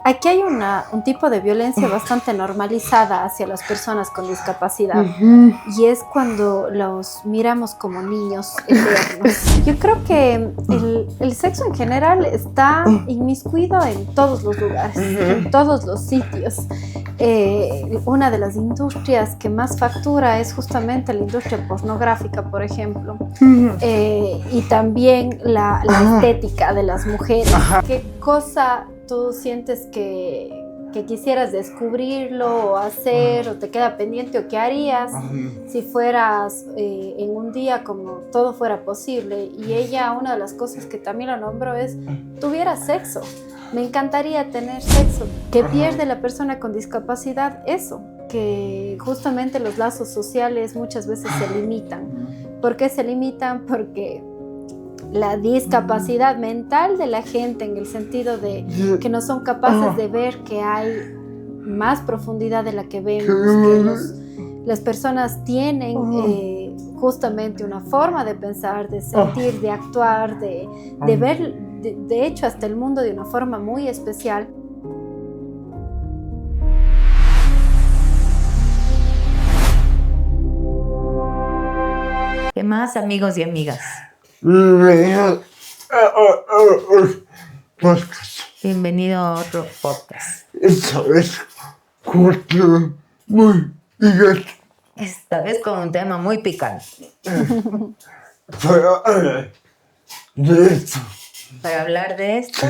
Aquí hay un tipo de violencia bastante normalizada hacia las personas con discapacidad y es cuando los miramos como niños eternos. Yo creo que el sexo en general está inmiscuido en todos los lugares, en todos los sitios. Una de las industrias que más factura es justamente la industria pornográfica, por ejemplo, y también la estética de las mujeres. ¿Qué cosa tú sientes que quisieras descubrirlo o hacer o te queda pendiente o qué harías si fueras en un día como todo fuera posible? Y ella, una de las cosas que también lo nombró es, tuviera sexo. Me encantaría tener sexo. ¿Qué pierde la persona con discapacidad? Eso, que justamente los lazos sociales muchas veces se limitan. ¿Por qué se limitan? Porque la discapacidad mental de la gente, en el sentido de que no son capaces de ver que hay más profundidad de la que vemos, que las personas tienen justamente una forma de pensar, de sentir, de actuar, de ver, de hecho, hasta el mundo de una forma muy especial. ¿Qué más, amigos y amigas? Bienvenido a otro podcast. Esta vez con un tema muy picante. Esta vez con un tema muy picante. Para hablar de esto, Para hablar de esto,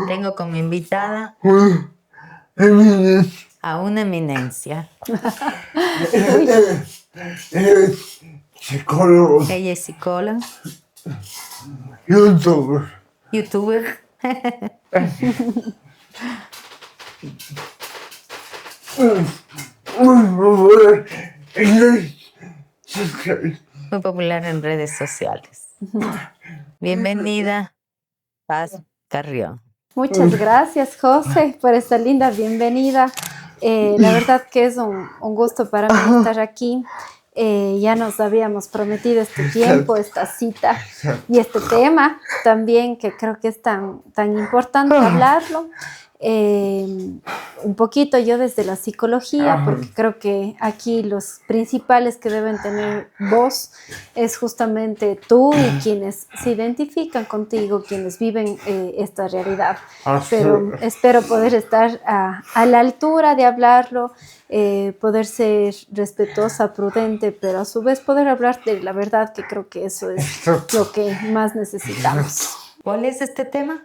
tengo como invitada a una eminencia. Psicólogo. Ella es psicóloga, youtuber. Muy popular en redes sociales. Bienvenida, Paz Carrión. Muchas gracias, José, por esta linda bienvenida. La verdad que es un gusto para mí estar aquí. Ya nos habíamos prometido este tiempo, esta cita y este tema también, que creo que es tan importante hablarlo. Un poquito yo desde la psicología, porque creo que aquí los principales que deben tener voz es justamente tú y quienes se identifican contigo, quienes viven esta realidad. Pero espero poder estar a la altura de hablarlo, poder ser respetuosa, prudente, pero a su vez poder hablar de la verdad, que creo que eso es lo que más necesitamos. ¿Cuál es este tema?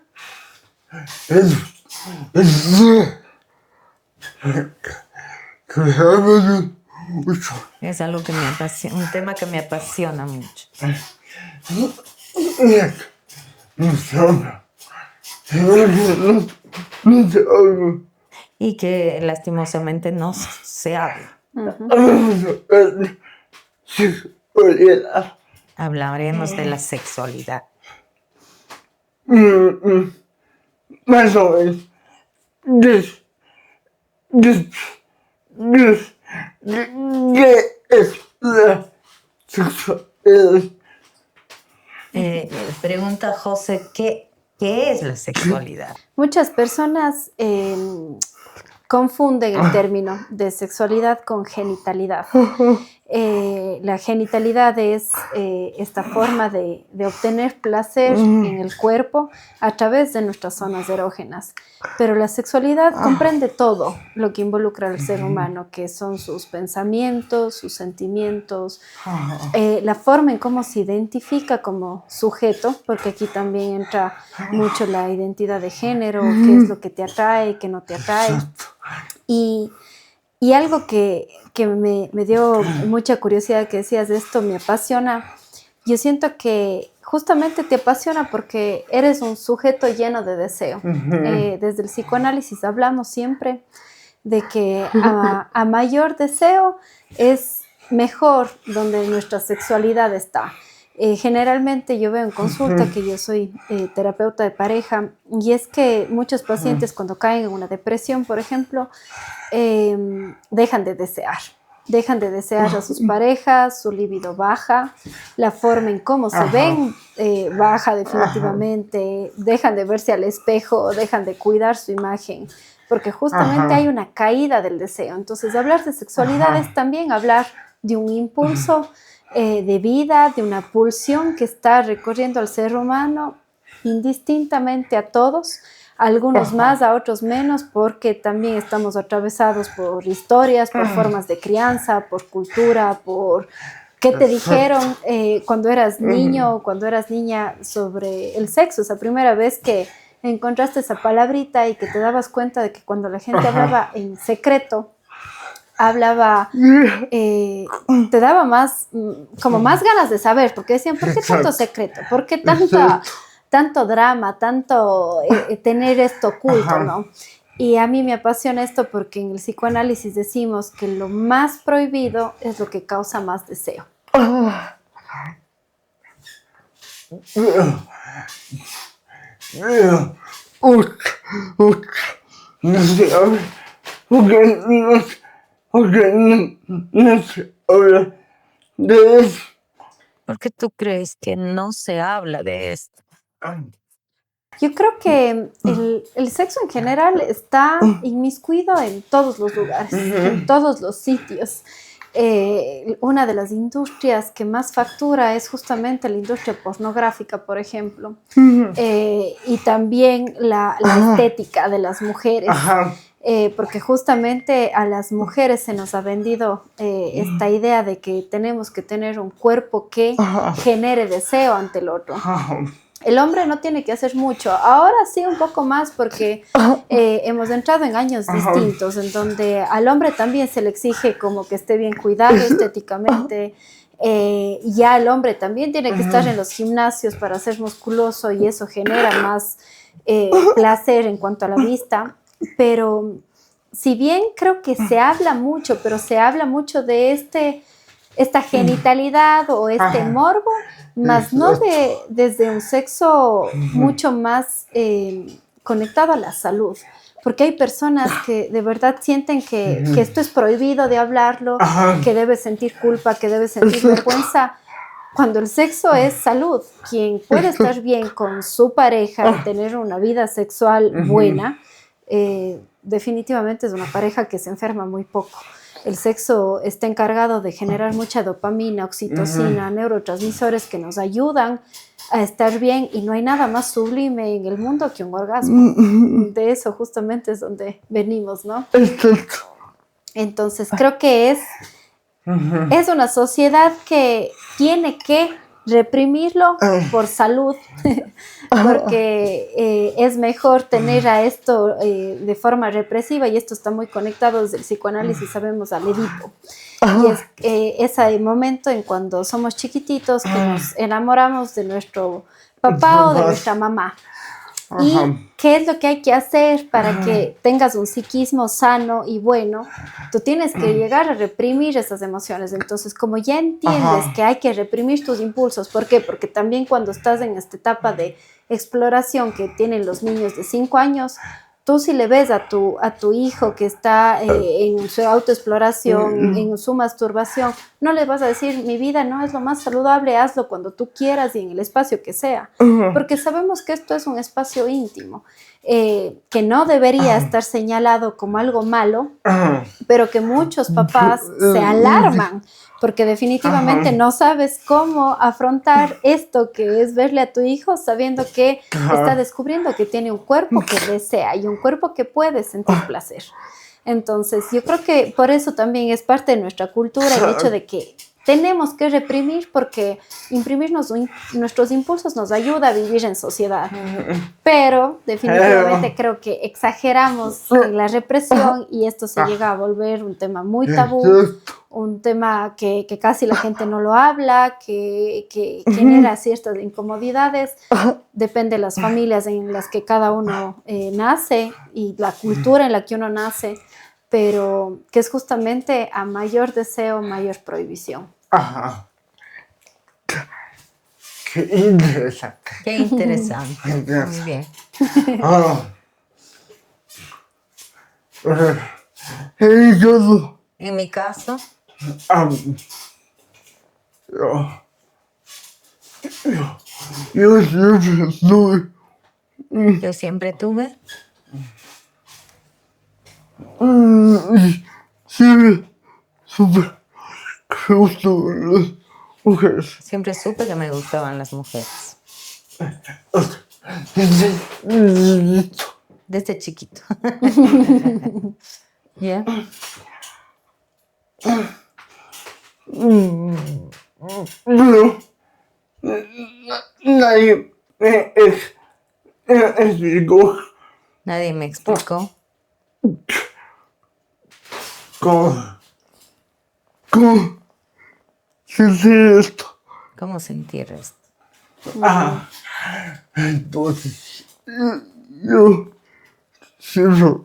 Es algo que me apasiona, un tema que me apasiona mucho. Y que lastimosamente no se habla. Hablaremos de la sexualidad. Más o menos. ¿Qué es la sexualidad? Pregunta José, ¿qué es la sexualidad? Muchas personas confunden el término de sexualidad con genitalidad. La genitalidad es esta forma de obtener placer en el cuerpo a través de nuestras zonas erógenas. Pero la sexualidad comprende todo lo que involucra al ser humano, que son sus pensamientos, sus sentimientos, la forma en cómo se identifica como sujeto, porque aquí también entra mucho la identidad de género, qué es lo que te atrae, qué no te atrae. Y algo que me dio mucha curiosidad que decías de esto, me apasiona. Yo siento que justamente te apasiona porque eres un sujeto lleno de deseo. Desde el psicoanálisis hablamos siempre de que a mayor deseo es mejor donde nuestra sexualidad está. Generalmente yo veo en consulta, que yo soy terapeuta de pareja, y es que muchos pacientes cuando caen en una depresión, por ejemplo, dejan de desear. dejan de desear a sus parejas, su libido baja, la forma en cómo se ven baja definitivamente, dejan de verse al espejo, dejan de cuidar su imagen, porque justamente hay una caída del deseo. Entonces, hablar de sexualidad es también hablar de un impulso de vida, de una pulsión que está recorriendo al ser humano indistintamente a todos, a algunos más, a otros menos, porque también estamos atravesados por historias, por formas de crianza, por cultura, por qué te dijeron cuando eras niño o cuando eras niña sobre el sexo, esa primera vez que encontraste esa palabrita y que te dabas cuenta de que cuando la gente hablaba en secreto, hablaba, te daba más, como más ganas de saber, porque decían, ¿por qué tanto secreto? ¿Por qué tanto drama, tanto tener esto oculto, ¿no? Y a mí me apasiona esto porque en el psicoanálisis decimos que lo más prohibido es lo que causa más deseo. ¿Por qué tú crees que no se habla de esto? Yo creo que el sexo en general está inmiscuido en todos los lugares, en todos los sitios. Una de las industrias que más factura es justamente la industria pornográfica, por ejemplo, y también la estética de las mujeres. Porque justamente a las mujeres se nos ha vendido esta idea de que tenemos que tener un cuerpo que genere deseo ante el otro. El hombre no tiene que hacer mucho, ahora sí un poco más porque hemos entrado en años distintos en donde al hombre también se le exige como que esté bien cuidado estéticamente, ya el hombre también tiene que estar en los gimnasios para ser musculoso y eso genera más placer en cuanto a la vista, pero si bien creo que se habla mucho, pero se habla mucho de esta genitalidad o este morbo, más no desde un sexo mucho más conectado a la salud. Porque hay personas que de verdad sienten que esto es prohibido de hablarlo, que debes sentir culpa, que debes sentir vergüenza, cuando el sexo es salud. Quien puede estar bien con su pareja y tener una vida sexual buena, definitivamente es una pareja que se enferma muy poco. El sexo está encargado de generar mucha dopamina, oxitocina, neurotransmisores que nos ayudan a estar bien y no hay nada más sublime en el mundo que un orgasmo. De eso justamente es donde venimos, ¿no? Entonces creo que es una sociedad que tiene que reprimirlo por salud, porque es mejor tener a esto de forma represiva y esto está muy conectado desde el psicoanálisis, sabemos al Edipo. Y es ese momento en cuando somos chiquititos que nos enamoramos de nuestro papá o de nuestra mamá. ¿Y qué es lo que hay que hacer para que tengas un psiquismo sano y bueno? Tú tienes que llegar a reprimir esas emociones. Entonces, como ya entiendes que hay que reprimir tus impulsos, ¿por qué? Porque también cuando estás en esta etapa de exploración que tienen los niños de 5 años, tú si le ves a tu hijo que está en su autoexploración, en su masturbación, no le vas a decir, mi vida no es lo más saludable, hazlo cuando tú quieras y en el espacio que sea. Porque sabemos que esto es un espacio íntimo, que no debería estar señalado como algo malo, pero que muchos papás se alarman porque definitivamente no sabes cómo afrontar esto que es verle a tu hijo sabiendo que está descubriendo que tiene un cuerpo que desea y un cuerpo que puede sentir placer. Entonces, yo creo que por eso también es parte de nuestra cultura el hecho de que tenemos que reprimir porque imprimirnos nuestros impulsos nos ayuda a vivir en sociedad. Pero definitivamente creo que exageramos en la represión y esto se llega a volver un tema muy tabú, un tema que casi la gente no lo habla, que genera ciertas incomodidades. Depende de las familias en las que cada uno nace y la cultura en la que uno nace, pero que es justamente a mayor deseo, mayor prohibición. Qué interesante. Qué interesante. Muy bien. En mi caso, Yo siempre tuve. Yo siempre tuve. Siempre supe que me gustaban las mujeres. Siempre supe que me gustaban las mujeres. Desde chiquito. ¿Ya? Pero nadie me explicó Nadie me explicó cómo sentir esto. cómo sentir esto. Entonces, yo siempre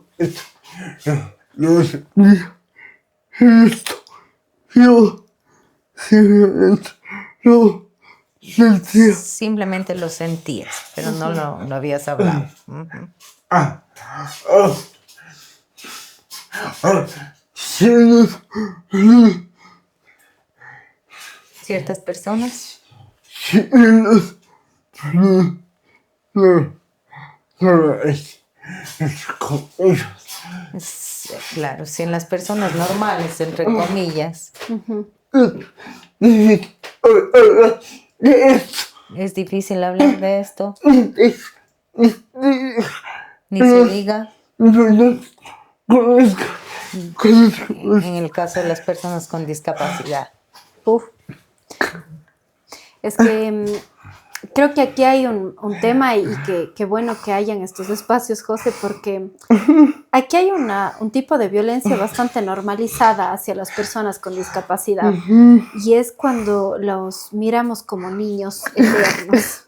lo sentía esto. Yo simplemente lo sentía. Simplemente lo sentías, pero no lo habías hablado. Ujú. Ciertas personas. Claro, si en las personas normales, entre comillas, es difícil hablar de esto, ni se diga en el caso de las personas con discapacidad. Uf. Es que creo que aquí hay un tema y que bueno que hayan estos espacios, José, porque aquí hay un tipo de violencia bastante normalizada hacia las personas con discapacidad y es cuando los miramos como niños eternos.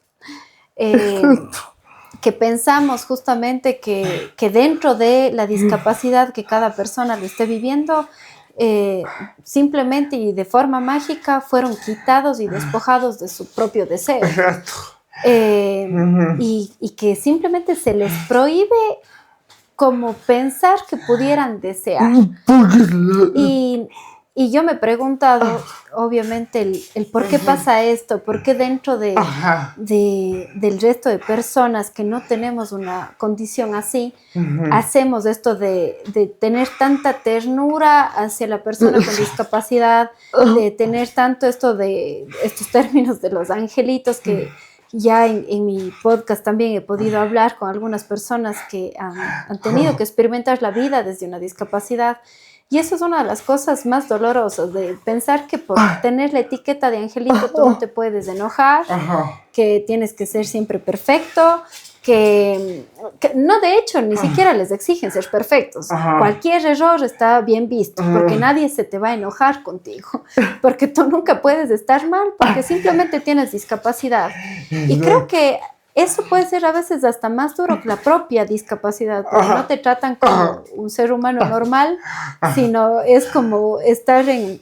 Que pensamos justamente que dentro de la discapacidad que cada persona lo esté viviendo, simplemente y de forma mágica fueron quitados y despojados de su propio deseo. Y que simplemente se les prohíbe como pensar que pudieran desear. Y yo me he preguntado, obviamente, el por qué pasa esto, por qué dentro del resto de personas que no tenemos una condición así, hacemos esto de tener tanta ternura hacia la persona con discapacidad, de tener tanto estos términos de los angelitos que ya en mi podcast también he podido hablar con algunas personas que han tenido que experimentar la vida desde una discapacidad. Y eso es una de las cosas más dolorosas, de pensar que por tener la etiqueta de angelito tú no te puedes enojar, que tienes que ser siempre perfecto, que no, de hecho, ni siquiera les exigen ser perfectos. Cualquier error está bien visto, porque nadie se te va a enojar contigo, porque tú nunca puedes estar mal, porque simplemente tienes discapacidad. Y creo que eso puede ser a veces hasta más duro que la propia discapacidad, porque no te tratan como un ser humano normal, sino es como estar en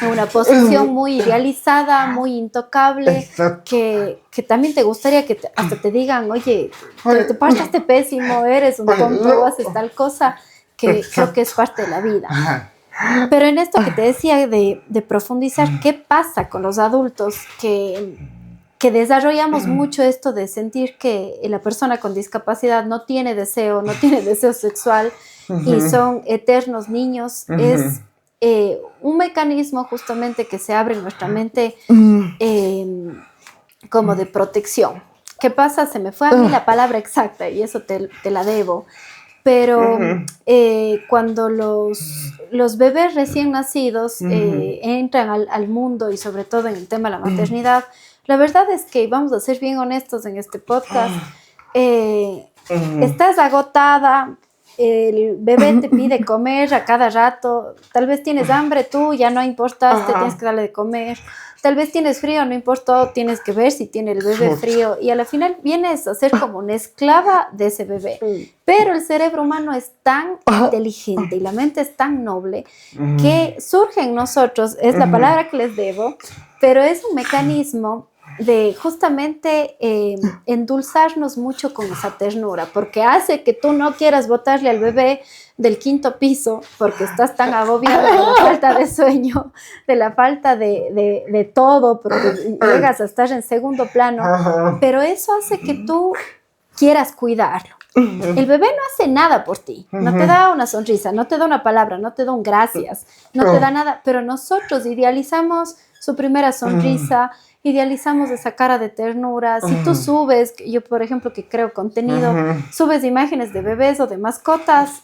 una posición muy idealizada, muy intocable, que también te gustaría que hasta te digan, oye, te portaste pésimo, eres un tonto, haces tal cosa, que creo que es parte de la vida. Pero en esto que te decía de profundizar, ¿qué pasa con los adultos que desarrollamos mucho esto de sentir que la persona con discapacidad no tiene deseo sexual y son eternos niños? Es un mecanismo justamente que se abre en nuestra mente como de protección. ¿Qué pasa? Se me fue a mí la palabra exacta y eso te la debo. Pero cuando los bebés recién nacidos entran al mundo y sobre todo en el tema de la maternidad, la verdad es que, vamos a ser bien honestos en este podcast, estás agotada, el bebé te pide comer a cada rato, tal vez tienes hambre tú, ya no importaste, tienes que darle de comer, tal vez tienes frío, no importa, tienes que ver si tiene el bebé frío y a la final vienes a ser como una esclava de ese bebé. Pero el cerebro humano es tan inteligente y la mente es tan noble que surge en nosotros, es la palabra que les debo, pero es un mecanismo de justamente endulzarnos mucho con esa ternura, porque hace que tú no quieras botarle al bebé del 5º piso porque estás tan agobiado de la falta de sueño, de la falta de todo, porque llegas a estar en segundo plano, pero eso hace que tú quieras cuidarlo. El bebé no hace nada por ti, no te da una sonrisa, no te da una palabra, no te da un gracias, no te da nada, pero nosotros idealizamos su primera sonrisa, idealizamos esa cara de ternura. Si tú subes, yo por ejemplo que creo contenido, subes imágenes de bebés o de mascotas,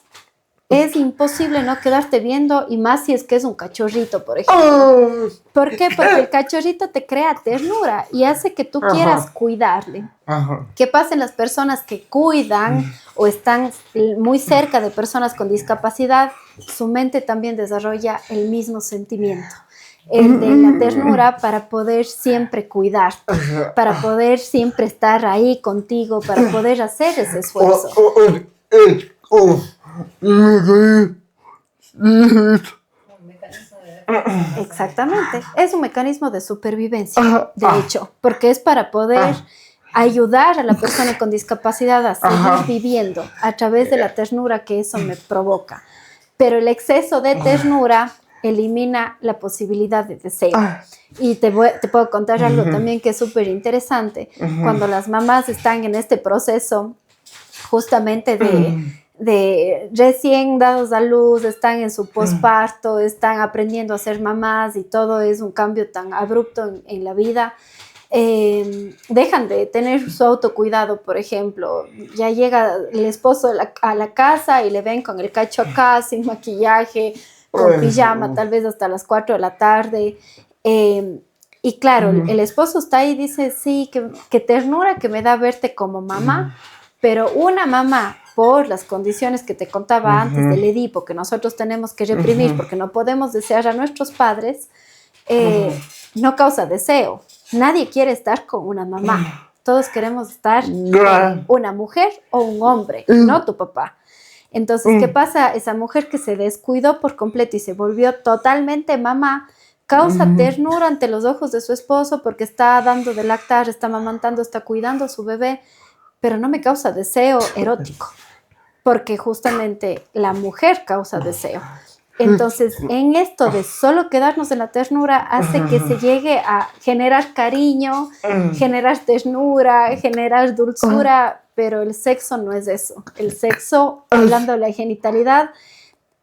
es imposible no quedarte viendo, y más si es que es un cachorrito, por ejemplo. ¿Por qué? Porque el cachorrito te crea ternura y hace que tú quieras cuidarle. ¿Qué pasa en las personas que cuidan o están muy cerca de personas con discapacidad? Su mente también desarrolla el mismo sentimiento, el de la ternura, para poder siempre cuidarte, para poder siempre estar ahí contigo, para poder hacer ese esfuerzo. Exactamente, es un mecanismo de supervivencia, de hecho, porque es para poder ayudar a la persona con discapacidad a seguir viviendo a través de la ternura que eso me provoca. Pero el exceso de ternura elimina la posibilidad de deseo. Y te puedo contar algo también que es súper interesante. Cuando las mamás están en este proceso justamente de recién dados a luz, están en su posparto, están aprendiendo a ser mamás y todo es un cambio tan abrupto en la vida, dejan de tener su autocuidado, por ejemplo. Ya llega el esposo a la casa y le ven con el cacho acá, sin maquillaje, con pijama, tal vez hasta las 4 de la tarde. Y claro, el esposo está ahí y dice, sí, que ternura que me da verte como mamá, pero una mamá, por las condiciones que te contaba antes del Edipo, que nosotros tenemos que reprimir porque no podemos desear a nuestros padres, no causa deseo. Nadie quiere estar con una mamá. Todos queremos estar con una mujer o un hombre, no tu papá. Entonces, ¿qué pasa? Esa mujer que se descuidó por completo y se volvió totalmente mamá, causa ternura ante los ojos de su esposo porque está dando de lactar, está amamantando, está cuidando a su bebé, pero no me causa deseo erótico, porque justamente la mujer causa deseo. Entonces, en esto de solo quedarnos en la ternura hace que se llegue a generar cariño, generar ternura, generar dulzura, pero el sexo no es eso. El sexo, hablando de la genitalidad,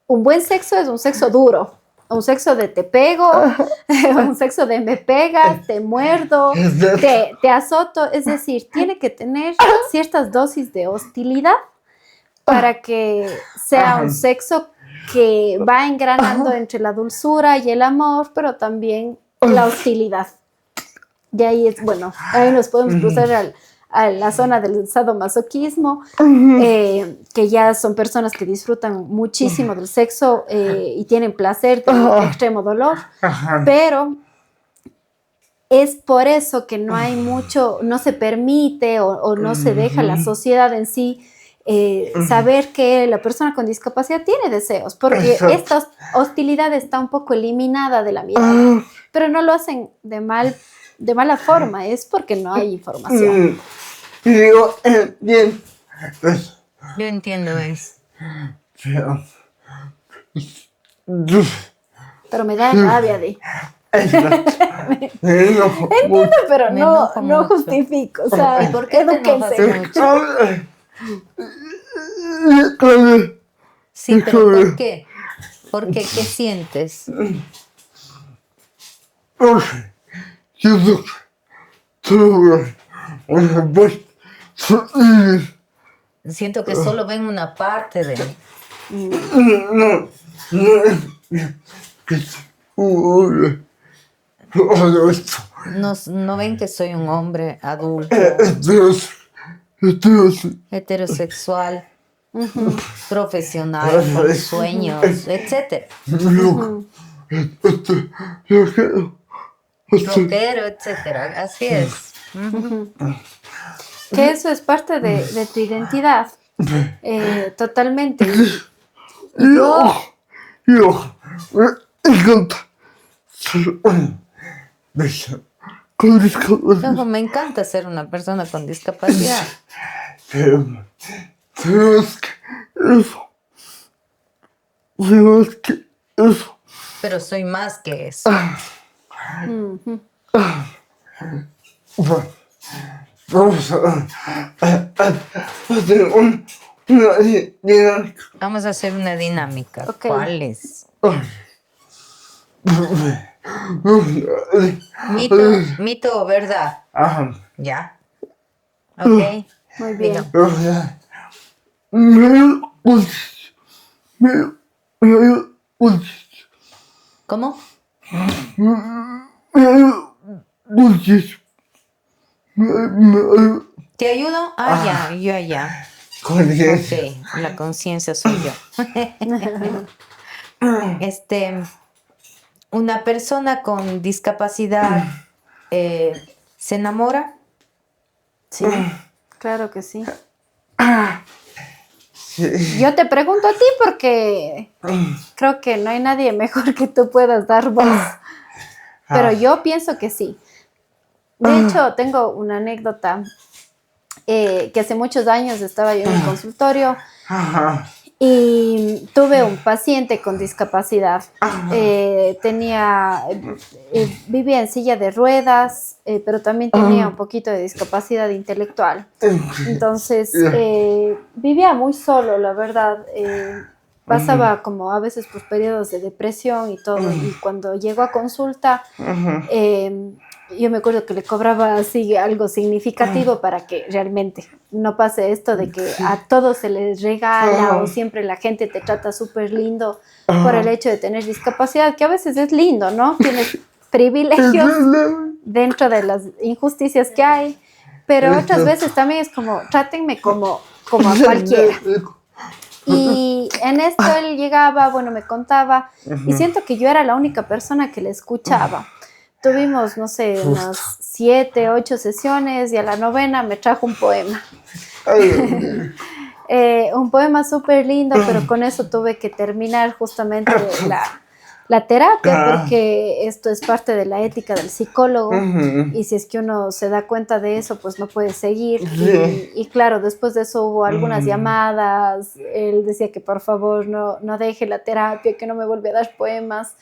un buen sexo es un sexo duro, un sexo de te pego, un sexo de me pegas, te muerdo, te azoto. Es decir, tiene que tener ciertas dosis de hostilidad para que sea un sexo que va engranando entre la dulzura y el amor, pero también la hostilidad. Y ahí es, bueno, ahí nos podemos cruzar a la zona del sadomasoquismo, que ya son personas que disfrutan muchísimo del sexo y tienen placer de extremo dolor, pero es por eso que no hay mucho, no se permite o no se deja la sociedad en sí saber que la persona con discapacidad tiene deseos, porque esta hostilidad está un poco eliminada de la mirada, pero no lo hacen de mala forma, es porque no hay información. Yo entiendo. Yo entiendo eso. Pero me da rabia de... Entiendo, pero no justifico. O sea, ¿Y por qué te enojas mucho? Sí, pero ¿por qué? ¿Por qué? ¿Qué sientes? Siento que solo ven una parte de mí. No ven que soy un hombre adulto, heterosexual, profesional, con sueños, etc. Rockero, etcétera. Así es. Que eso es parte de tu identidad. Totalmente. Yo me encanta ser con discapacidad. Luego, me encanta ser una persona con discapacidad. Pero es que eso. Pero es que eso. Pero soy más que eso. Vamos a hacer una dinámica. Vamos a hacer una dinámica. Ok. ¿Cuál es? Mito o verdad. Ajá. ¿Ya? Ok. Muy bien. Diga. ¿Cómo? ¿Te ayudo? Ya, yo ya. Conciencia. Ok, la conciencia soy yo. Una persona con discapacidad se enamora. Sí, claro que sí. Yo te pregunto a ti porque creo que no hay nadie mejor que tú puedas dar voz. Pero yo pienso que sí. De hecho, tengo una anécdota que hace muchos años estaba yo en un consultorio y tuve un paciente con discapacidad. Vivía en silla de ruedas, pero también tenía un poquito de discapacidad intelectual. Entonces, vivía muy solo, la verdad. Pasaba como a veces por periodos de depresión y todo. Y cuando llegó a consulta, yo me acuerdo que le cobraba así algo significativo para que realmente no pase esto de que a todos se les regala o siempre la gente te trata súper lindo por el hecho de tener discapacidad, que a veces es lindo, ¿no? Tienes privilegios dentro de las injusticias que hay, pero otras veces también es como, trátenme como a cualquiera. Y en esto él llegaba, bueno, me contaba, y siento que yo era la única persona que le escuchaba. Tuvimos, no sé, unas 7, 8 sesiones y a la 9ª me trajo un poema. Un poema súper lindo, pero con eso tuve que terminar justamente la terapia, porque esto es parte de la ética del psicólogo y si es que uno se da cuenta de eso, pues no puede seguir. Y claro, después de eso hubo algunas llamadas, él decía que por favor no deje la terapia, que no me vuelva a dar poemas.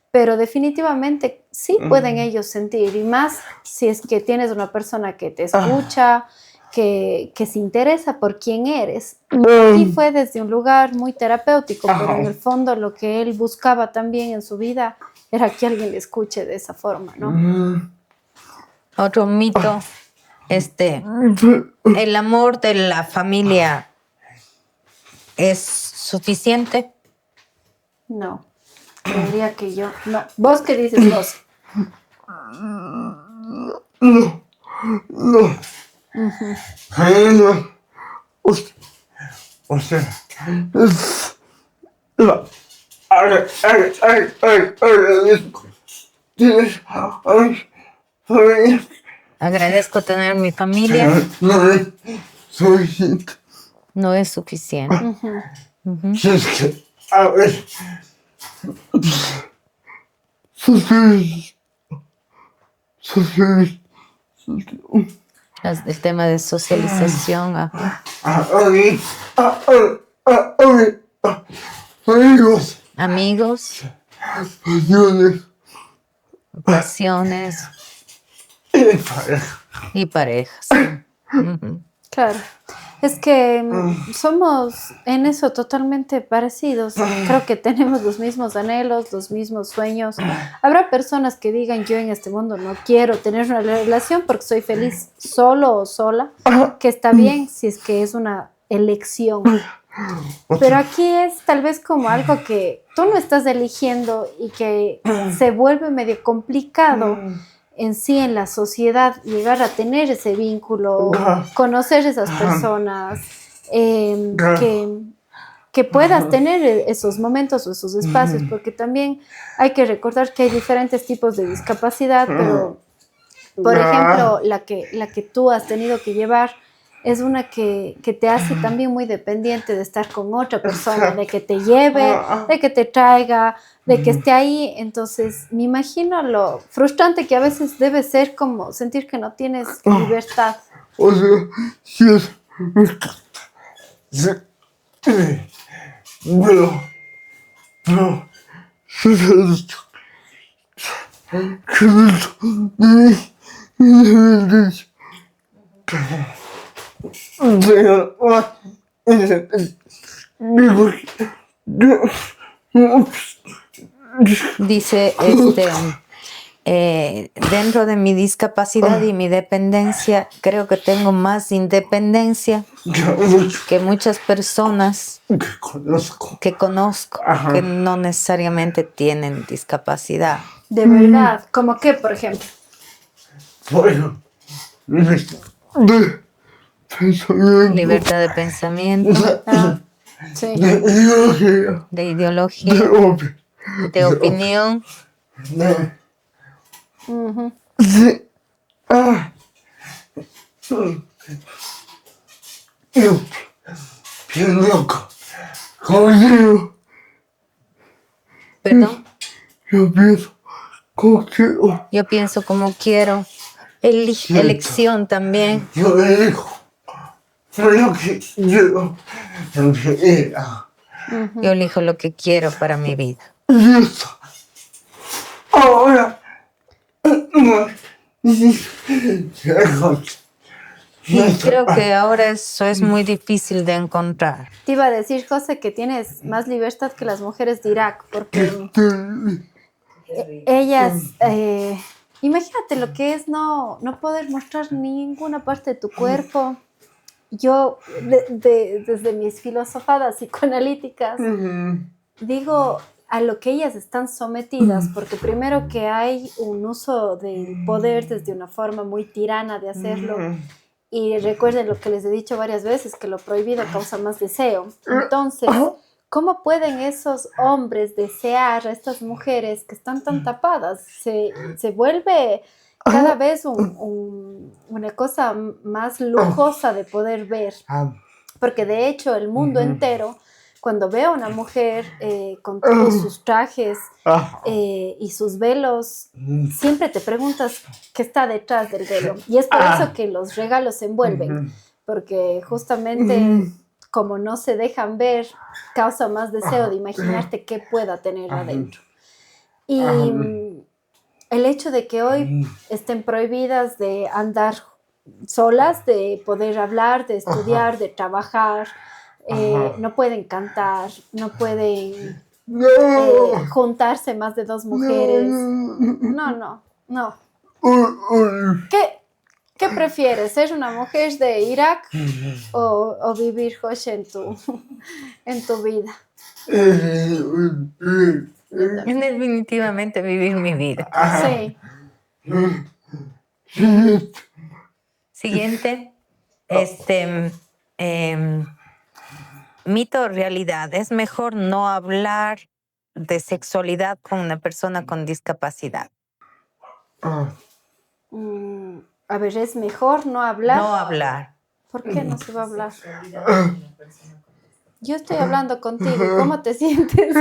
Pero definitivamente sí pueden ellos sentir, y más si es que tienes una persona que te escucha, que se interesa por quién eres. Aquí fue desde un lugar muy terapéutico, pero en el fondo lo que él buscaba también en su vida era que alguien le escuche de esa forma, ¿no? Otro mito, ¿el amor de la familia es suficiente? No. Creería que yo. No. ¿Vos qué dices, vos? No. O sea, Agradezco tener mi familia. No es suficiente. No es suficiente. Si es que, a ver, El tema de socialización. amigos, pasiones y parejas. Claro. Es que somos en eso totalmente parecidos. Creo que tenemos los mismos anhelos, los mismos sueños. Habrá personas que digan, yo en este mundo no quiero tener una relación porque soy feliz solo o sola, que está bien si es que es una elección. Pero aquí es tal vez como algo que tú no estás eligiendo y que se vuelve medio complicado en sí, en la sociedad, llegar a tener ese vínculo, conocer esas personas, que puedas tener esos momentos o esos espacios, porque también hay que recordar que hay diferentes tipos de discapacidad, pero, por ejemplo, la que tú has tenido que llevar es una que te hace también muy dependiente de estar con otra persona, de que te lleve, de que te traiga, de que esté ahí. Entonces, me imagino lo frustrante que a veces debe ser como sentir que no tienes libertad. O sea, sí es... Sí, pero, sí se ha dicho que mi independencia. Dice, dentro de mi discapacidad y mi dependencia, creo que tengo más independencia que muchas personas que conozco, que no necesariamente tienen discapacidad. De verdad, ¿como qué, por ejemplo? Bueno, Libertad de pensamiento, Sí. de ideología, de opinión. Uh-huh. Sí. Yo pienso contigo. ¿Perdón? Yo pienso contigo. Yo pienso como quiero. Elección también. Yo elijo lo que quiero en mi vida. Yo elijo lo que quiero para mi vida. Y eso. Ahora. Y creo que ahora eso es muy difícil de encontrar. Te iba a decir, José, que tienes más libertad que las mujeres de Irak, porque ellas, imagínate lo que es no poder mostrar ninguna parte de tu cuerpo. Yo, desde mis filosofadas psicoanalíticas, digo a lo que ellas están sometidas, porque primero que hay un uso del poder desde una forma muy tirana de hacerlo, y recuerden lo que les he dicho varias veces, que lo prohibido causa más deseo. Entonces, ¿cómo pueden esos hombres desear a estas mujeres que están tan tapadas? Se vuelve cada vez una cosa más lujosa de poder ver, porque de hecho el mundo entero, cuando ve a una mujer con todos sus trajes y sus velos, siempre te preguntas qué está detrás del velo. Y es por eso que los regalos se envuelven, porque justamente como no se dejan ver, causa más deseo de imaginarte qué pueda tener adentro. Y el hecho de que hoy estén prohibidas de andar solas, de poder hablar, de estudiar, de trabajar, no pueden cantar, no pueden juntarse más de dos mujeres. No. ¿Qué prefieres? ¿Ser una mujer de Irak o vivir, José, en tu vida? Definitivamente vivir mi vida. Sí. Siguiente. Mito o realidad. Es mejor no hablar de sexualidad con una persona con discapacidad. A ver, es mejor no hablar. No hablar. ¿Por qué no se va a hablar? Yo estoy hablando contigo. ¿Cómo te sientes?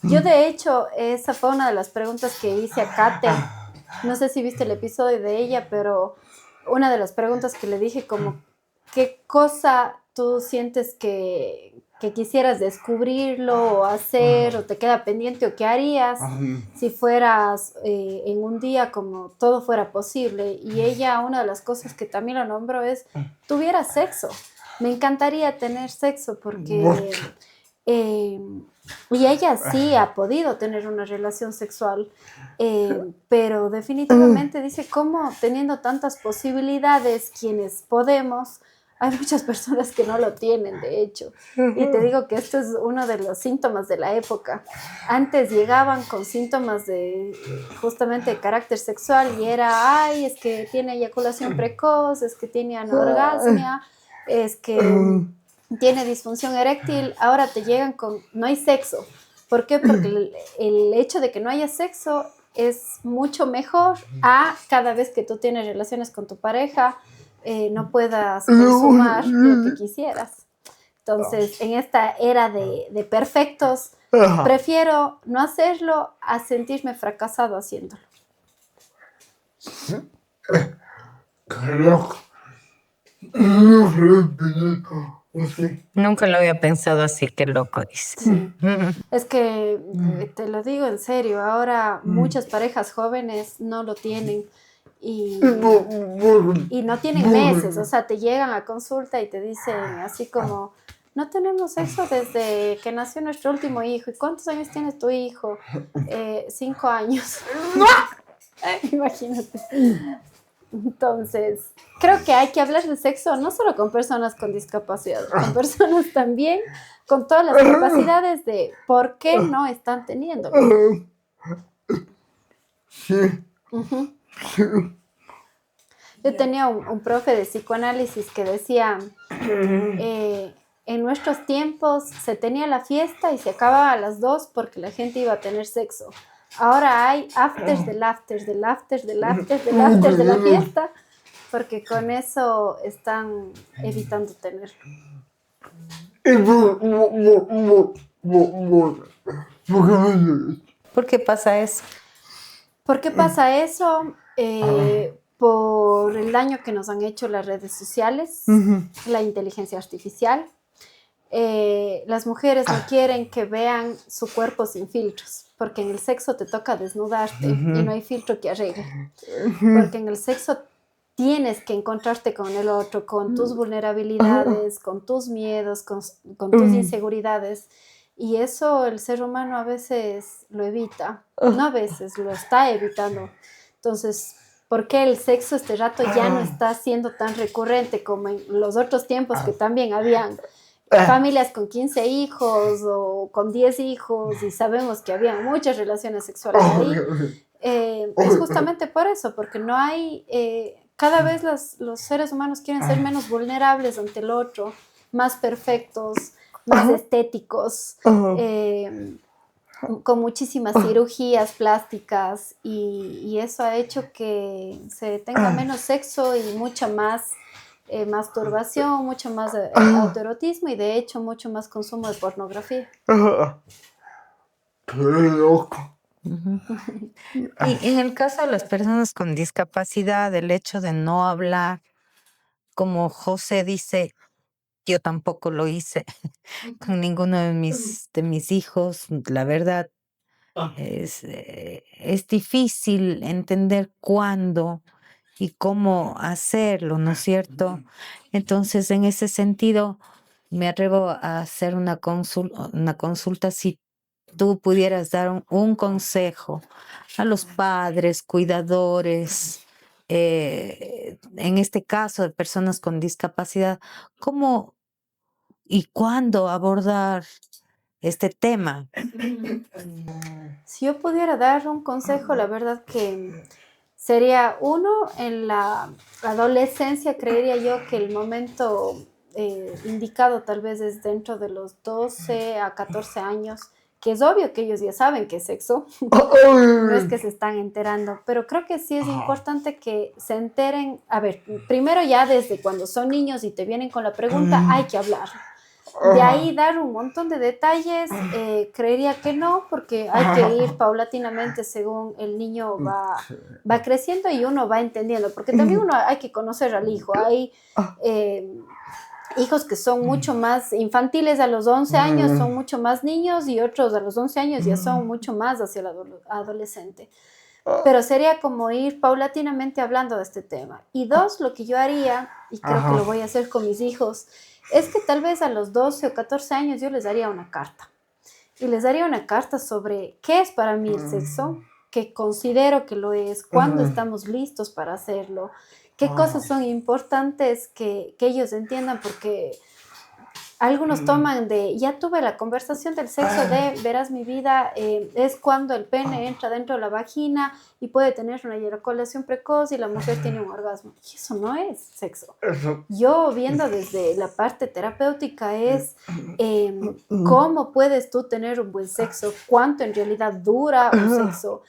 Yo, de hecho, esa fue una de las preguntas que hice a Kate. No sé si viste el episodio de ella, pero una de las preguntas que le dije como, ¿qué cosa tú sientes que quisieras descubrirlo o hacer o te queda pendiente o qué harías si fueras en un día como todo fuera posible? Y ella, una de las cosas que también lo nombró es, tuviera sexo. Me encantaría tener sexo porque... y ella sí ha podido tener una relación sexual, pero definitivamente dice cómo teniendo tantas posibilidades quienes podemos, hay muchas personas que no lo tienen, de hecho. Y te digo que esto es uno de los síntomas de la época. Antes llegaban con síntomas de justamente de carácter sexual y era, ay, es que tiene eyaculación precoz, es que tiene anorgasmia, es que tiene disfunción eréctil. Ahora te llegan con, no hay sexo. ¿Por qué? Porque el hecho de que no haya sexo es mucho mejor a cada vez que tú tienes relaciones con tu pareja, no puedas consumar lo que quisieras. Entonces, en esta era de perfectos, prefiero no hacerlo a sentirme fracasado haciéndolo. Creo. Nunca lo había pensado así, qué loco dice. Sí. Es que te lo digo en serio, ahora muchas parejas jóvenes no lo tienen y no tienen meses, o sea, te llegan a consulta y te dicen así como, no tenemos sexo desde que nació nuestro último hijo. ¿Y cuántos años tiene tu hijo? 5 años. Imagínate. Entonces, creo que hay que hablar de sexo no solo con personas con discapacidad, con personas también con todas las capacidades de por qué no están teniéndolo. Sí. Uh-huh. Yo tenía un profe de psicoanálisis que decía, en nuestros tiempos se tenía la fiesta y se acababa a las 2 porque la gente iba a tener sexo. Ahora hay afters del after, del after, del after, del after de la fiesta, porque con eso están evitando tenerlo. ¿Por qué pasa eso? ¿Por qué pasa eso? Por el daño que nos han hecho las redes sociales, la inteligencia artificial. Las mujeres no quieren que vean su cuerpo sin filtros, porque en el sexo te toca desnudarte y no hay filtro que arregle. Porque en el sexo tienes que encontrarte con el otro, con tus vulnerabilidades, con tus miedos, con tus inseguridades. Y eso el ser humano a veces lo evita, no a veces, lo está evitando. Entonces, ¿por qué el sexo este rato ya no está siendo tan recurrente como en los otros tiempos que también habían familias con 15 hijos o con 10 hijos y sabemos que había muchas relaciones sexuales ahí? Es justamente por eso, porque no hay... cada vez los seres humanos quieren ser menos vulnerables ante el otro, más perfectos, más estéticos, con muchísimas cirugías plásticas y eso ha hecho que se tenga menos sexo y mucha más masturbación, mucho más autoerotismo y de hecho mucho más consumo de pornografía. ¡Qué loco! Y en el caso de las personas con discapacidad, el hecho de no hablar, como José dice, yo tampoco lo hice con ninguno de mis hijos. La verdad, es difícil entender cuándo y cómo hacerlo, ¿no es cierto? Entonces, en ese sentido, me atrevo a hacer una consulta si tú pudieras dar un consejo a los padres, cuidadores, en este caso de personas con discapacidad, ¿cómo y cuándo abordar este tema? Si yo pudiera dar un consejo, la verdad que sería uno, en la adolescencia creería yo que el momento indicado tal vez es dentro de los 12 a 14 años, que es obvio que ellos ya saben qué es sexo, no es que se están enterando, pero creo que sí es importante que se enteren, a ver, primero ya desde cuando son niños y te vienen con la pregunta, hay que hablar. De ahí dar un montón de detalles, creería que no, porque hay que ir paulatinamente según el niño va creciendo y uno va entendiendo, porque también uno hay que conocer al hijo. Hay hijos que son mucho más infantiles a los 11 años, son mucho más niños y otros a los 11 años ya son mucho más hacia el adolescente. Pero sería como ir paulatinamente hablando de este tema. Y dos, lo que yo haría, y creo que lo voy a hacer con mis hijos, es que tal vez a los 12 o 14 años yo les daría una carta. Y les daría una carta sobre qué es para mí el sexo, que considero que lo es, cuándo estamos listos para hacerlo, qué cosas son importantes que ellos entiendan, porque algunos toman de, ya tuve la conversación del sexo de, verás mi vida, es cuando el pene entra dentro de la vagina y puede tener una eyaculación precoz y la mujer tiene un orgasmo. Y eso no es sexo. Yo viendo desde la parte terapéutica es cómo puedes tú tener un buen sexo, cuánto en realidad dura un sexo,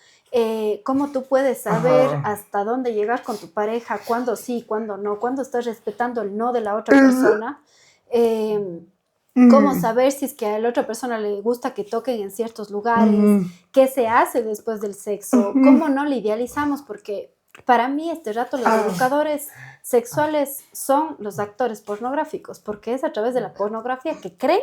cómo tú puedes saber hasta dónde llegar con tu pareja, cuándo sí, cuándo no, cuándo estás respetando el no de la otra persona, cómo saber si es que a la otra persona le gusta que toquen en ciertos lugares, qué se hace después del sexo, cómo no le idealizamos, porque para mí este rato los educadores sexuales son los actores pornográficos, porque es a través de la pornografía que creen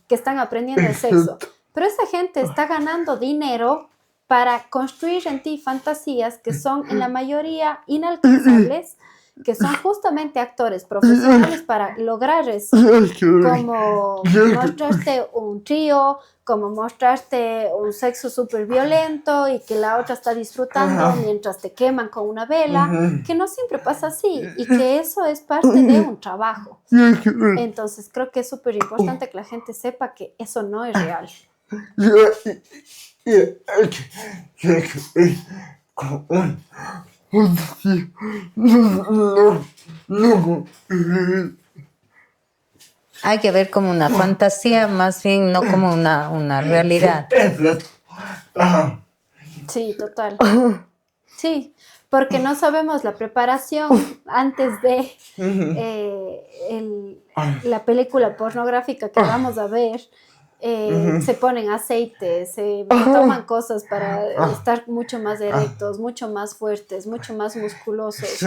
que están aprendiendo el sexo. Pero esa gente está ganando dinero para construir en ti fantasías que son en la mayoría inalcanzables, que son justamente actores profesionales para lograr eso, como mostrarte un trío, como mostrarte un sexo súper violento y que la otra está disfrutando mientras te queman con una vela, que no siempre pasa así y que eso es parte de un trabajo. Entonces creo que es súper importante que la gente sepa que eso no es real. Hay que ver como una fantasía, más bien no como una realidad. Sí, total. Sí, porque no sabemos la preparación antes de la película pornográfica que vamos a ver. Se ponen aceite, se toman cosas para estar mucho más erectos, mucho más fuertes, mucho más musculosos.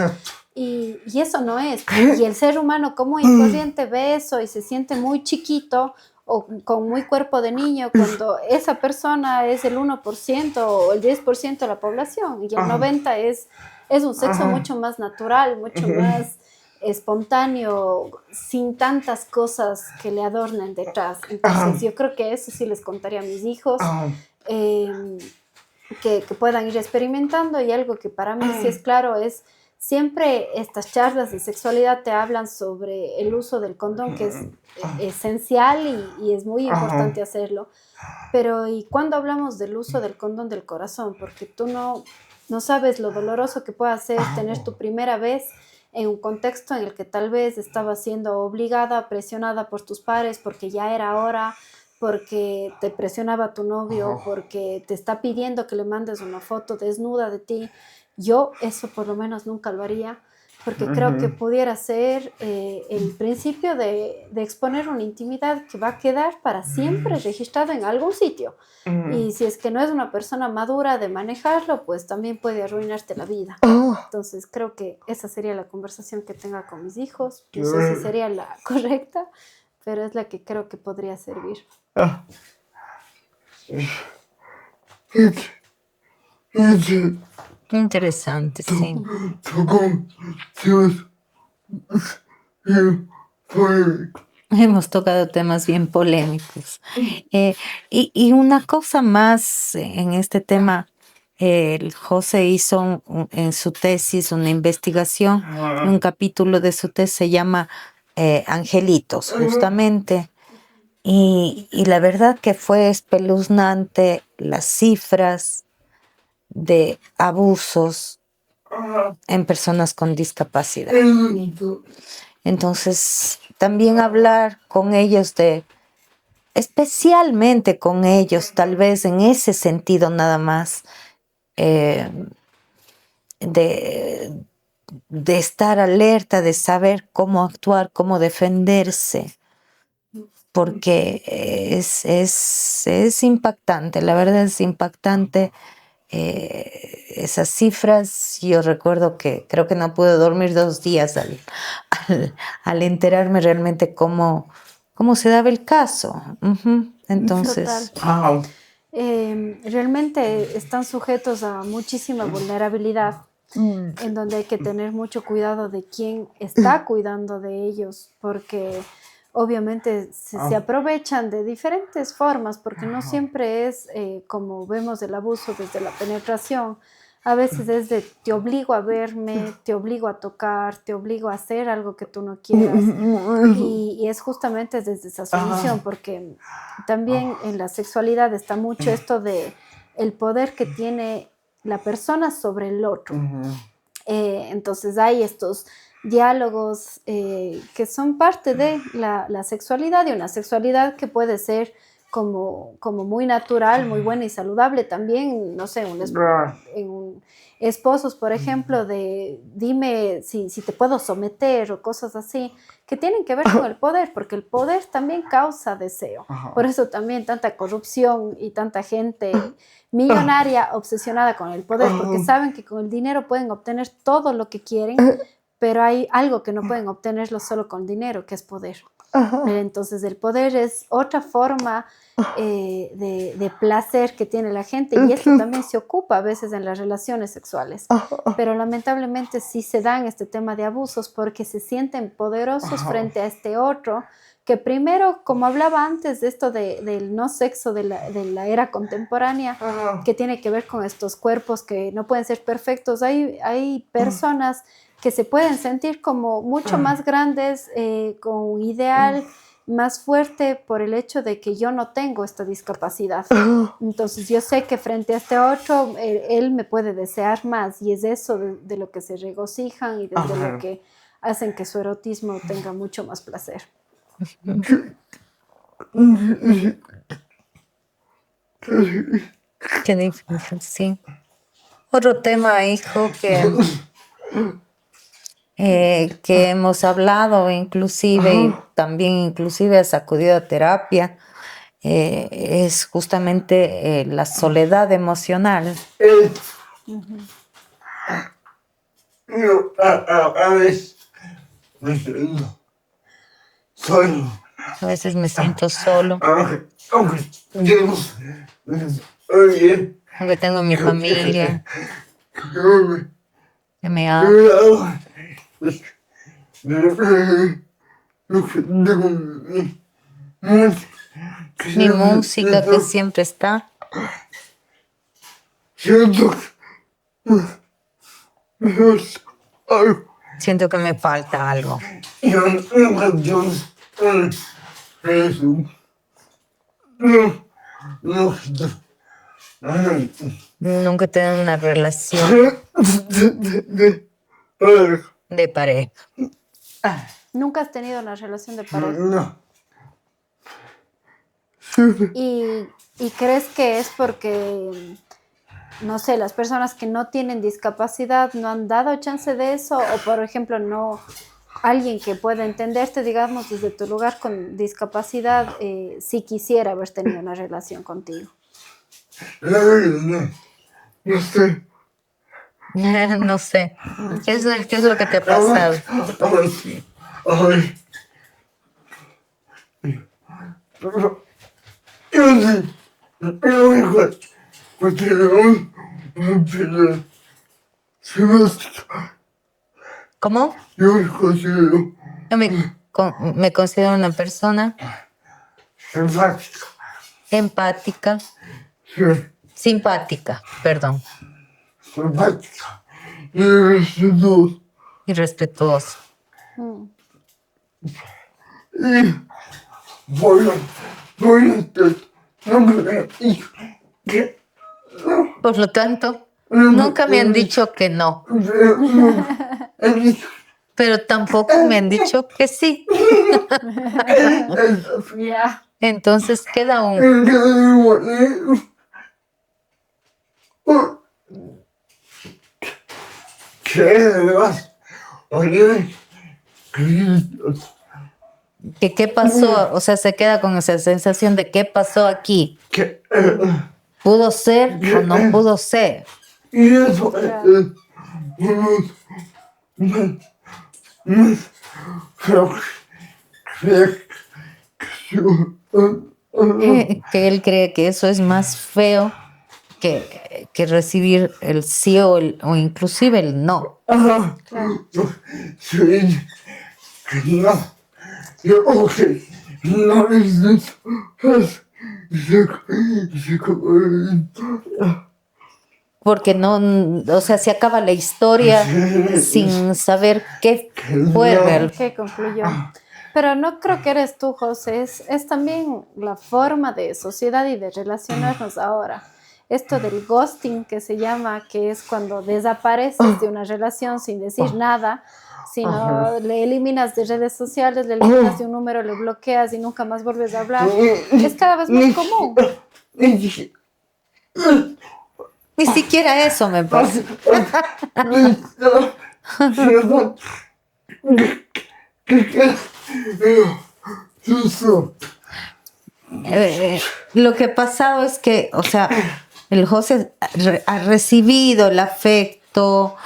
Y eso no es. Y el ser humano común y corriente ve eso y se siente muy chiquito o con muy cuerpo de niño cuando esa persona es el 1% o el 10% de la población y el 90% es un sexo mucho más natural, mucho más espontáneo, sin tantas cosas que le adornen detrás. Entonces yo creo que eso sí les contaría a mis hijos, que puedan ir experimentando. Y algo que para mí sí es claro es siempre estas charlas de sexualidad te hablan sobre el uso del condón, que es esencial y es muy importante hacerlo. Pero ¿y cuándo hablamos del uso del condón del corazón? Porque tú no sabes lo doloroso que puede ser tener tu primera vez en un contexto en el que tal vez estabas siendo obligada, presionada por tus padres porque ya era hora, porque te presionaba tu novio, porque te está pidiendo que le mandes una foto desnuda de ti. Yo eso por lo menos nunca lo haría, porque creo que pudiera ser el principio de exponer una intimidad que va a quedar para siempre registrada en algún sitio. Y si es que no es una persona madura de manejarlo, pues también puede arruinarte la vida. Entonces creo que esa sería la conversación que tenga con mis hijos. No sé si sería la correcta, pero es la que creo que podría servir. Interesante, sí. Hemos tocado temas bien polémicos. Y una cosa más en este tema, el José hizo en su tesis una investigación, un capítulo de su tesis se llama Angelitos, justamente. Y la verdad que fue espeluznante las cifras de abusos en personas con discapacidad. Entonces, también hablar con ellos especialmente con ellos, tal vez en ese sentido nada más, de estar alerta, de saber cómo actuar, cómo defenderse, porque es impactante, la verdad es impactante. Esas cifras, yo recuerdo que creo que no pude dormir 2 días al enterarme realmente cómo se daba el caso. Entonces, realmente están sujetos a muchísima vulnerabilidad, en donde hay que tener mucho cuidado de quién está cuidando de ellos, porque obviamente se aprovechan de diferentes formas, porque no siempre es como vemos el abuso desde la penetración. A veces es de te obligo a verme, te obligo a tocar, te obligo a hacer algo que tú no quieras. Y es justamente desde esa sumisión, porque también en la sexualidad está mucho esto de el poder que tiene la persona sobre el otro. Entonces hay estos diálogos que son parte de la sexualidad, y una sexualidad que puede ser como muy natural, muy buena y saludable también, no sé, esposos, por ejemplo, de dime si te puedo someter o cosas así, que tienen que ver con el poder, porque el poder también causa deseo. Por eso también tanta corrupción y tanta gente millonaria obsesionada con el poder, porque saben que con el dinero pueden obtener todo lo que quieren, pero hay algo que no pueden obtenerlo solo con dinero, que es poder. Entonces el poder es otra forma de placer que tiene la gente, y esto también se ocupa a veces en las relaciones sexuales, pero lamentablemente sí se dan este tema de abusos porque se sienten poderosos frente a este otro que primero, como hablaba antes de esto del no sexo de la era contemporánea, que tiene que ver con estos cuerpos que no pueden ser perfectos, hay personas que se pueden sentir como mucho más grandes, con un ideal más fuerte por el hecho de que yo no tengo esta discapacidad. Entonces yo sé que frente a este otro, él me puede desear más, y es eso de lo que se regocijan y desde lo que hacen que su erotismo tenga mucho más placer. Qué difícil, sí. Otro tema, hijo, que hemos hablado inclusive y también inclusive ha sacudido a terapia, es justamente la soledad emocional. Yo a veces me siento solo. A veces me siento solo, Aunque yo oye, aunque tengo mi familia yo que me ama. Mi música que siempre está. Siento que me falta algo. Nunca he tenido una relación de pareja. ¿Nunca has tenido una relación de pareja? No. ¿Y crees que es porque, no sé, las personas que no tienen discapacidad no han dado chance de eso? O, por ejemplo, no alguien que pueda entenderte, digamos, desde tu lugar con discapacidad, si quisiera haber tenido una relación contigo. La verdad, no sé. No sé. ¿Qué es lo que te ha pasado? Ay. Yo sí. Pero mejor. Pues tenemos una pelea semántica. ¿Cómo? Yo me considero Yo me considero una persona empática. empática, Sí, simpática, perdón, empática. Y respetuosa. y respetuosa. Y voy a estar. No creo que no. Por lo tanto, nunca me han dicho que no, pero tampoco me han dicho que sí. Entonces queda un... ¿Qué pasó? O sea, se queda con esa sensación de qué pasó aquí. ¿Pudo ser o no pudo ser? Y eso Que él cree que eso es más feo que recibir el sí o inclusive el no. Sí, no. Yo, ok, no necesito. Porque no, o sea, se acaba la historia sin saber qué fue real. ¿Qué concluyó? Pero no creo que eres tú, José, es también la forma de sociedad y de relacionarnos ahora. Esto del ghosting que se llama, que es cuando desapareces de una relación sin decir nada, Si no, le eliminas de redes sociales, le eliminas de un número, le bloqueas y nunca más vuelves a hablar. Es cada vez más común. Ni siquiera eso me pasa. Lo que ha pasado es que, o sea, el José ha recibido el afecto,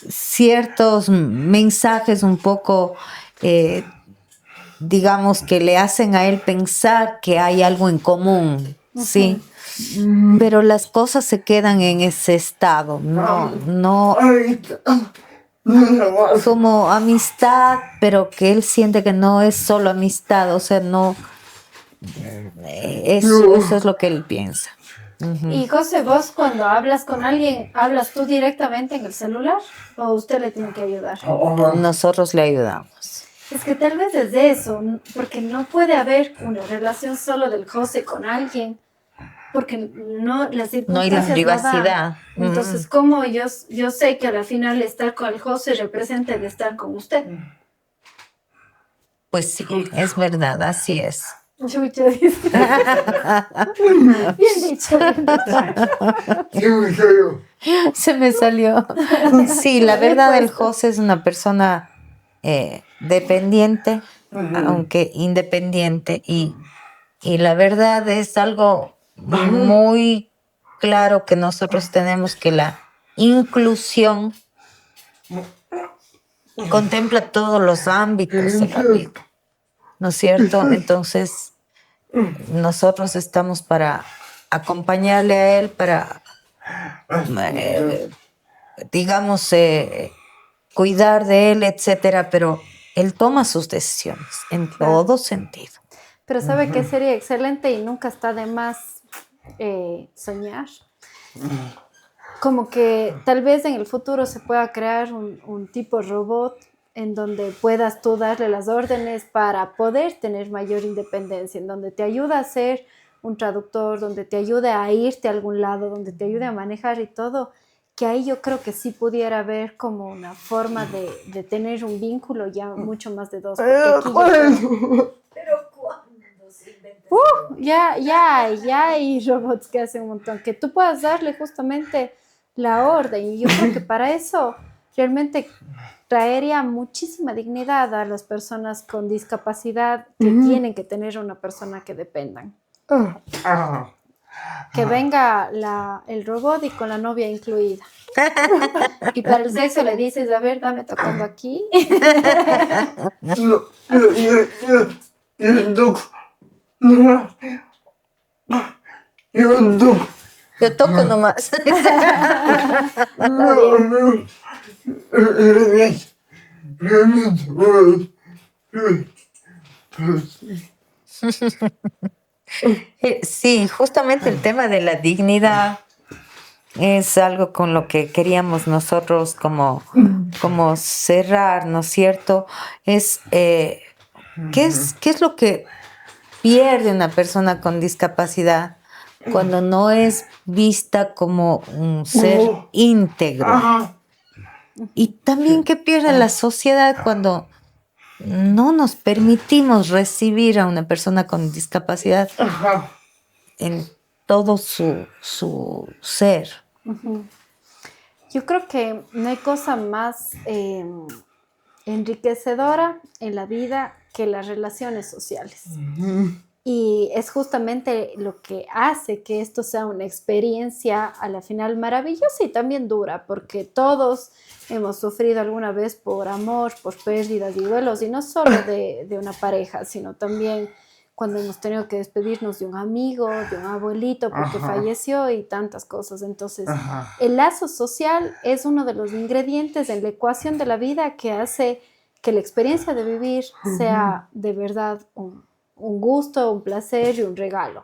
ciertos mensajes un poco, digamos, que le hacen a él pensar que hay algo en común, ¿sí? Pero las cosas se quedan en ese estado, no como amistad, pero que él siente que no es solo amistad, o sea, no, eso es lo que él piensa. Y José, vos cuando hablas con alguien, ¿hablas tú directamente en el celular o usted le tiene que ayudar? Nosotros le ayudamos. Es que tal vez es de eso, porque no puede haber una relación solo del José con alguien, porque no, las circunstancias no hay la privacidad. No dan. Entonces, ¿cómo yo sé que al final estar con el José representa el estar con usted? Pues sí, es verdad, así es. Chucha, dice. Bien dicho. Se me salió. Sí, la verdad, el José es una persona dependiente, aunque independiente, y la verdad es algo muy claro que nosotros tenemos, que la inclusión contempla todos los ámbitos de la vida, ¿no es cierto? Entonces, nosotros estamos para acompañarle a él, para, digamos, cuidar de él, etcétera, pero él toma sus decisiones en todo sentido. Pero sabe que sería excelente y nunca está de más soñar. Como que tal vez en el futuro se pueda crear un tipo robot en donde puedas tú darle las órdenes para poder tener mayor independencia, en donde te ayuda a ser un traductor, donde te ayude a irte a algún lado, donde te ayude a manejar y todo, que ahí yo creo que sí pudiera haber como una forma de tener un vínculo ya mucho más de dos. Ya hay robots que hacen un montón, que tú puedas darle justamente la orden, y yo creo que para eso realmente traería muchísima dignidad a las personas con discapacidad que tienen que tener una persona que dependan. Que venga el robot y con la novia incluida. Y para el sexo le dices, a ver, dame tocando aquí. Yo toco nomás. Sí, justamente el tema de la dignidad es algo con lo que queríamos nosotros como cerrar, ¿no es cierto? Es, ¿qué es lo que pierde una persona con discapacidad cuando no es vista como un ser íntegro? Y también qué pierde la sociedad cuando no nos permitimos recibir a una persona con discapacidad en todo su ser. Yo creo que no hay cosa más enriquecedora en la vida que las relaciones sociales. Y es justamente lo que hace que esto sea una experiencia a la final maravillosa y también dura, porque todos hemos sufrido alguna vez por amor, por pérdidas y duelos, y no solo de una pareja, sino también cuando hemos tenido que despedirnos de un amigo, de un abuelito porque falleció y tantas cosas. Entonces, el lazo social es uno de los ingredientes en la ecuación de la vida que hace que la experiencia de vivir sea de verdad un gusto, un placer y un regalo.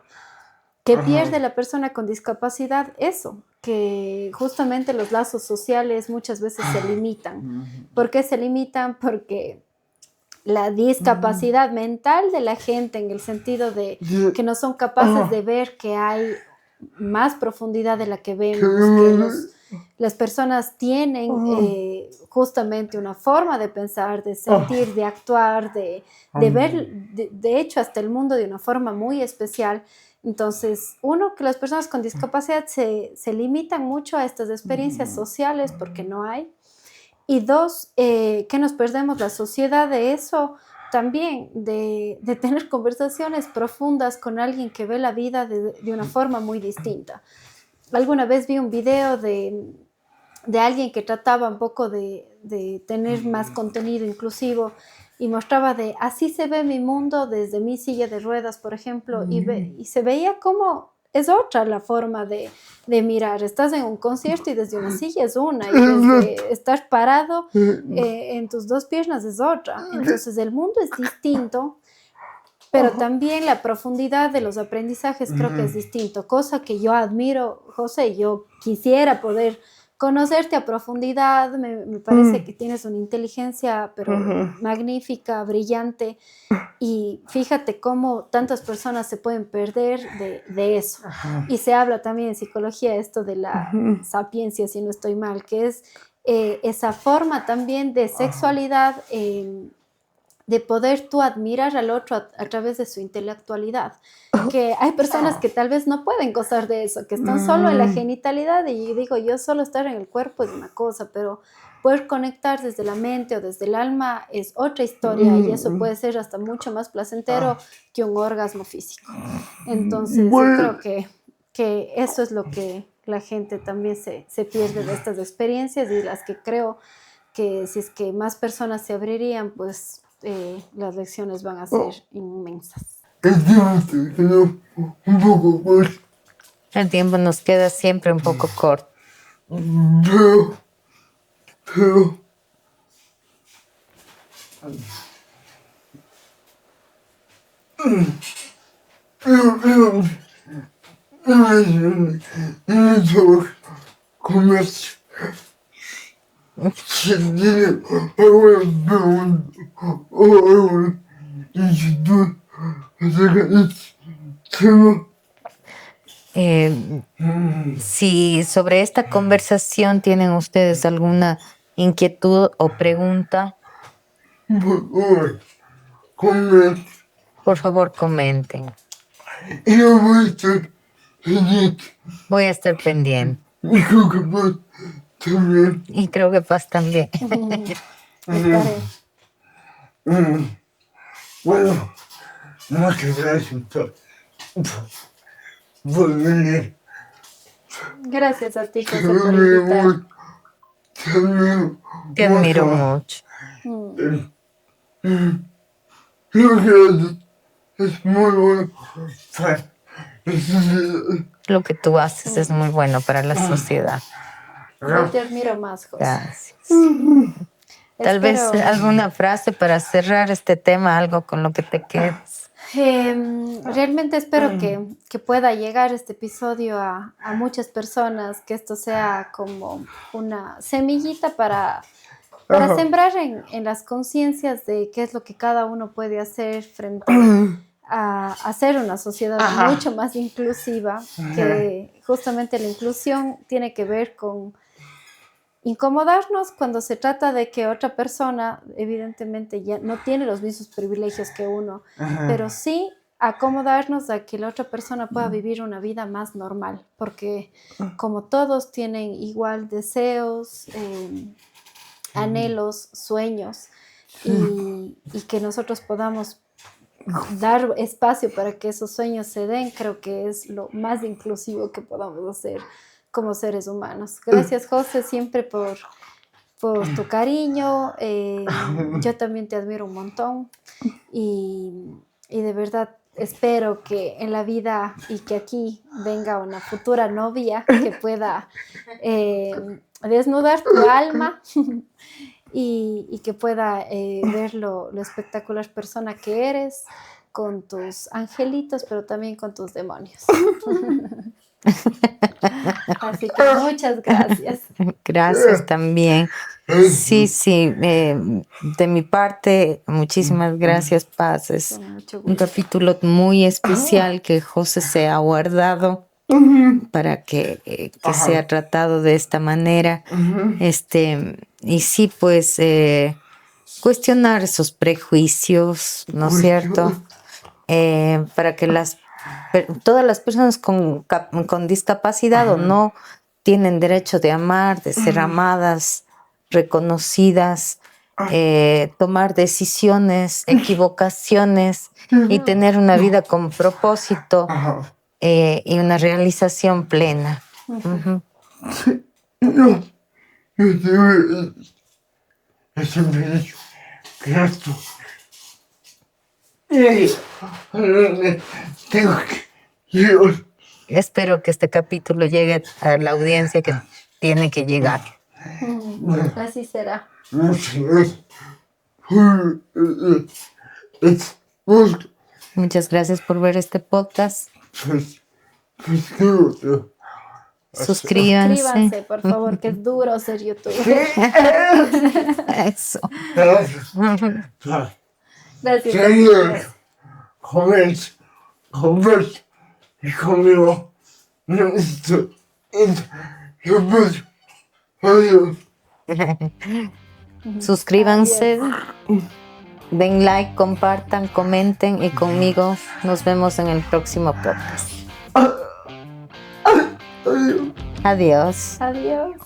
¿Qué pierde la persona con discapacidad? Eso, que justamente los lazos sociales muchas veces se limitan. ¿Por qué se limitan? Porque la discapacidad mental de la gente, en el sentido de que no son capaces de ver que hay más profundidad de la que vemos, que las personas tienen justamente una forma de pensar, de sentir, de actuar, de ver, de hecho, hasta el mundo de una forma muy especial. Entonces, uno, que las personas con discapacidad se limitan mucho a estas experiencias sociales porque no hay. Y dos, que nos perdemos la sociedad de eso también, de tener conversaciones profundas con alguien que ve la vida de una forma muy distinta. Alguna vez vi un video de alguien que trataba un poco de tener más contenido inclusivo y mostraba de así se ve mi mundo desde mi silla de ruedas, por ejemplo, y se veía como es otra la forma de mirar. Estás en un concierto y desde una silla es una, y desde estar parado en tus dos piernas es otra. Entonces el mundo es distinto, pero también la profundidad de los aprendizajes creo que es distinto, cosa que yo admiro, José. Yo quisiera poder conocerte a profundidad. Me parece que tienes una inteligencia pero magnífica, brillante, y fíjate cómo tantas personas se pueden perder de eso. Y se habla también en psicología esto de la sapiencia, si no estoy mal, que es esa forma también de sexualidad, de poder tú admirar al otro a través de su intelectualidad. Que hay personas que tal vez no pueden gozar de eso, que están solo en la genitalidad, y digo, yo solo estar en el cuerpo es una cosa, pero poder conectar desde la mente o desde el alma es otra historia, y eso puede ser hasta mucho más placentero que un orgasmo físico. Entonces yo creo que eso es lo que la gente también se pierde de estas experiencias, y las que creo que si es que más personas se abrirían, pues las lecciones van a ser inmensas. El tiempo nos queda siempre un poco corto. Si sobre esta conversación tienen ustedes alguna inquietud o pregunta, por favor comenten. Voy a estar pendiente. Y creo que Paz también. Bueno, muchas gracias por venir. Gracias a ti, José, por invitar. Te admiro mucho. Es muy bueno. Lo que tú haces es muy bueno para la sociedad. Yo te admiro más, José. Gracias. Tal vez alguna frase para cerrar este tema, algo con lo que te quedes. Realmente espero que pueda llegar este episodio a muchas personas, que esto sea como una semillita para sembrar en las conciencias de qué es lo que cada uno puede hacer frente a hacer una sociedad mucho más inclusiva, que justamente la inclusión tiene que ver con incomodarnos cuando se trata de que otra persona evidentemente ya no tiene los mismos privilegios que uno, pero sí acomodarnos a que la otra persona pueda vivir una vida más normal, porque como todos tienen igual deseos, anhelos, sueños, y que nosotros podamos dar espacio para que esos sueños se den, creo que es lo más inclusivo que podamos hacer como seres humanos. Gracias, José, siempre por tu cariño. Yo también te admiro un montón, y de verdad espero que en la vida, y que aquí venga una futura novia que pueda desnudar tu alma y que pueda ver lo espectacular persona que eres, con tus angelitos, pero también con tus demonios. Así que muchas gracias. Gracias también. Sí, de mi parte, muchísimas gracias, Paz. Es un capítulo muy especial que José se ha guardado para que sea tratado de esta manera. Y sí, pues cuestionar esos prejuicios, ¿no es cierto? Para que todas las personas con discapacidad o no tienen derecho de amar, de ser amadas, reconocidas, tomar decisiones, equivocaciones y tener una vida con propósito y una realización plena. No, yo siempre he dicho que esto tengo que... Espero que este capítulo llegue a la audiencia que tiene que llegar. Así será. Muchas gracias por ver este podcast. Suscríbanse. Suscríbanse, por favor, que es duro ser youtuber. Eso. Gracias. Comenta y conmigo. Suscríbanse, den like, compartan, comenten y conmigo nos vemos en el próximo podcast. Adiós. Adiós.